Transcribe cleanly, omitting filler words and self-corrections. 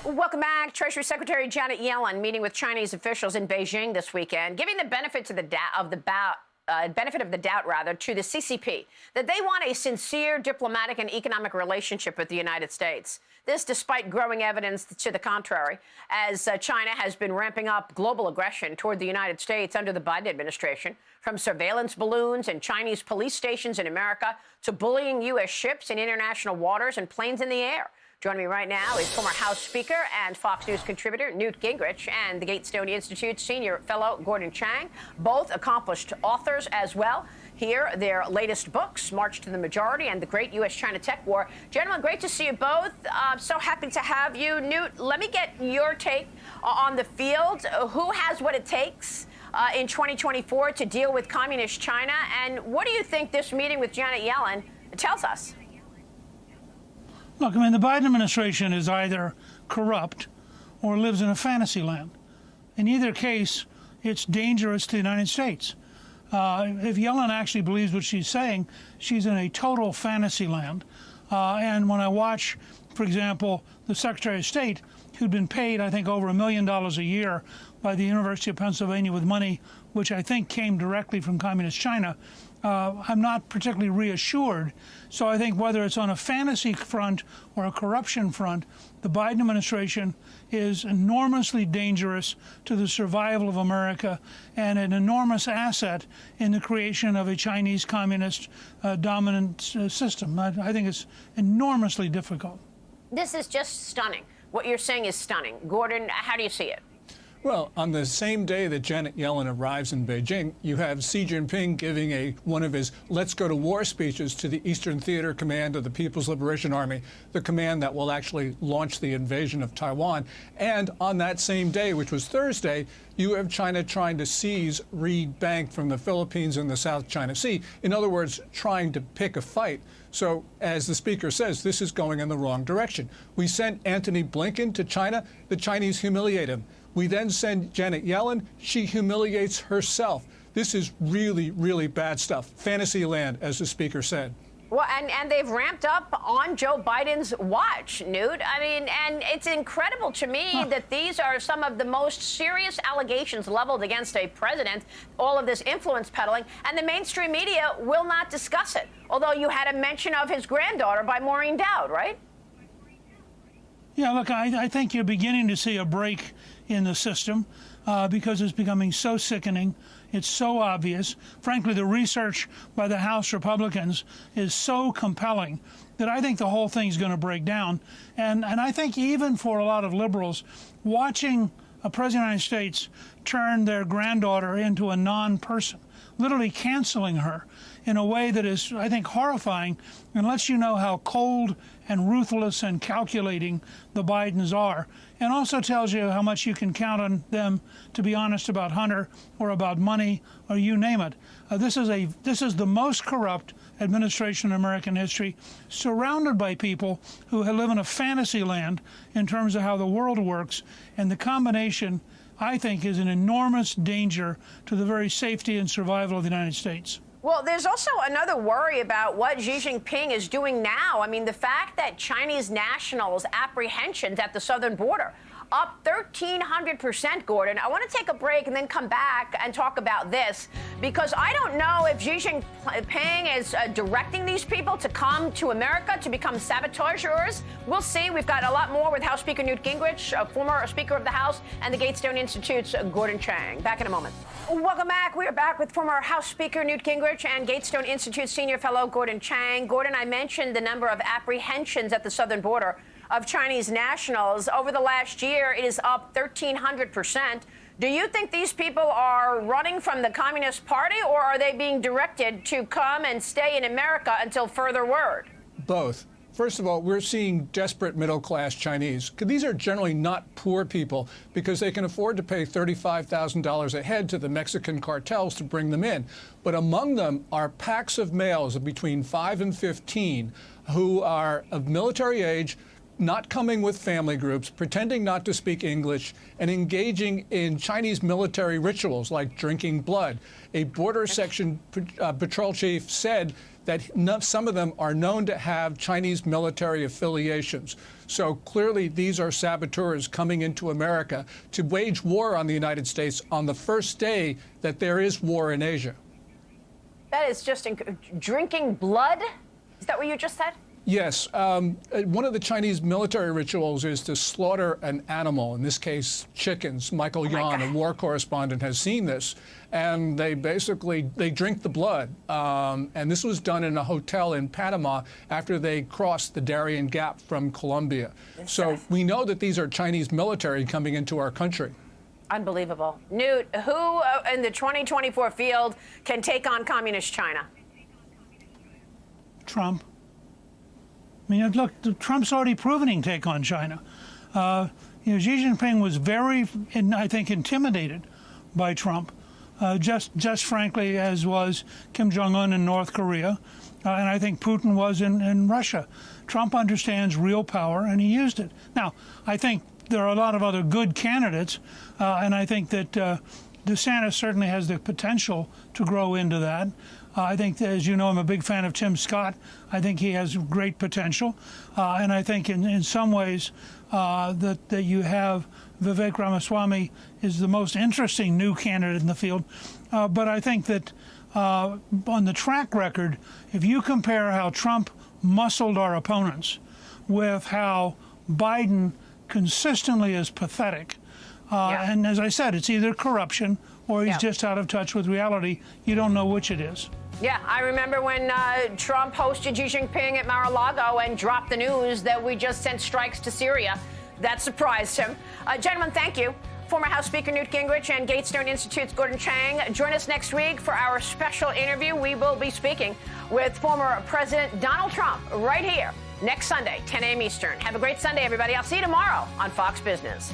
Welcome back. Treasury Secretary Janet Yellen meeting with Chinese officials in Beijing this weekend, giving the benefit of the doubt to the CCP, that they want a sincere diplomatic and economic relationship with the United States. This despite growing evidence to the contrary, as China has been ramping up global aggression toward the United States under the Biden administration, from surveillance balloons and Chinese police stations in America to bullying U.S. ships in international waters and planes in the air. Joining me right now is former House Speaker and Fox News contributor Newt Gingrich and the Gatestone Institute senior fellow Gordon Chang, both accomplished authors as well. Here, their latest books, March to the Majority and The Great U.S.-China Tech War. Gentlemen, great to see you both. So happy to have you. Newt, let me get your take on the field. Who has what it takes in 2024 to deal with communist China? And what do you think this meeting with Janet Yellen tells us? Look, I mean, the Biden administration is either corrupt or lives in a fantasy land. In either case, it's dangerous to the United States. If Yellen actually believes what she's saying, she's in a total fantasy land. And when I watch, for example, the Secretary of State, who'd been paid, I think, over $1 million a year by the University of Pennsylvania with money which I think came directly from communist China, I'm not particularly reassured. So I think whether it's on a fantasy front or a corruption front, the Biden administration is enormously dangerous to the survival of America and an enormous asset in the creation of a Chinese communist dominant system. I think it's enormously difficult. This is just stunning. What you're saying is stunning. Gordon, how do you see it? Well, on the same day that Janet Yellen arrives in Beijing, you have Xi Jinping giving one of his let's go to war speeches to the Eastern Theater Command of the People's Liberation Army, the command that will actually launch the invasion of Taiwan. And on that same day, which was Thursday, you have China trying to seize Reed Bank from the Philippines in the South China Sea. In other words, trying to pick a fight. So, as the speaker says, this is going in the wrong direction. We sent Antony Blinken to China. The Chinese humiliate him. We then send Janet Yellen. She humiliates herself. This is really, really bad stuff. Fantasy land, as the speaker said. Well, and they've ramped up on Joe Biden's watch, Newt. I mean, and it's incredible to me that these are some of the most serious allegations leveled against a president, all of this influence peddling, and the mainstream media will not discuss it. Although you had a mention of his granddaughter by Maureen Dowd, right? Yeah, look, I think you're beginning to see a break in the system because it's becoming so sickening. It's so obvious. Frankly, the research by the House Republicans is so compelling that I think the whole thing's going to break down. And I think even for a lot of liberals, watching a president of the United States turn their granddaughter into a non-person, literally canceling her in a way that is, I think, horrifying and lets you know how cold and ruthless and calculating the Bidens are, and also tells you how much you can count on them to be honest about Hunter or about money or you name it. This is the most corrupt administration in American history, surrounded by people who live in a fantasy land in terms of how the world works, and the combination, I think, is an enormous danger to the very safety and survival of the United States. Well, there's also another worry about what Xi Jinping is doing now. I mean, the fact that Chinese nationals' apprehensions at the southern border up 1,300%, Gordon. I want to take a break and then come back and talk about this, because I don't know if Xi Jinping is directing these people to come to America to become sabotageurs. We'll see. We've got a lot more with House Speaker Newt Gingrich, former Speaker of the House, and the Gatestone Institute's Gordon Chang. Back in a moment. Welcome back. We are back with former House Speaker Newt Gingrich and Gatestone Institute senior fellow Gordon Chang. Gordon, I mentioned the number of apprehensions at the southern border of Chinese nationals. Over the last year, it is up 1,300%. Do you think these people are running from the Communist Party, or are they being directed to come and stay in America until further word? Both. First of all, we're seeing desperate middle-class Chinese. These are generally not poor people because they can afford to pay $35,000 a head to the Mexican cartels to bring them in. But among them are packs of males of between 5 and 15 who are of military age, not coming with family groups, pretending not to speak English, and engaging in Chinese military rituals like drinking blood. A border section patrol chief said that some of them are known to have Chinese military affiliations. So clearly these are saboteurs coming into America to wage war on the United States on the first day that there is war in Asia. That is just drinking blood? Is that what you just said? Yes. One of the Chinese military rituals is to slaughter an animal, in this case, chickens. Michael Yan, a war correspondent, has seen this. And they drink the blood. And this was done in a hotel in Panama after they crossed the Darien Gap from Colombia. So we know that these are Chinese military coming into our country. Unbelievable. Newt, who in the 2024 field can take on communist China? Trump. I mean, look, Trump's already proven he can take on China. Xi Jinping was very, I think, intimidated by Trump, just frankly, as was Kim Jong-un in North Korea, and I think Putin was in Russia. Trump understands real power, and he used it. Now, I think there are a lot of other good candidates, and I think that DeSantis certainly has the potential to grow into that. I think, as you know, I'm a big fan of Tim Scott. I think he has great potential. And I think in some ways that you have Vivek Ramaswamy is the most interesting new candidate in the field. But I think that on the track record, if you compare how Trump muscled our opponents with how Biden consistently is pathetic, and as I said, it's either corruption or he's just out of touch with reality. You don't know which it is. Yeah, I remember when Trump hosted Xi Jinping at Mar-a-Lago and dropped the news that we just sent strikes to Syria. That surprised him. Gentlemen, thank you. Former House Speaker Newt Gingrich and Gatestone Institute's Gordon Chang. Join us next week for our special interview. We will be speaking with former President Donald Trump right here next Sunday, 10 a.m. Eastern. Have a great Sunday, everybody. I'll see you tomorrow on Fox Business.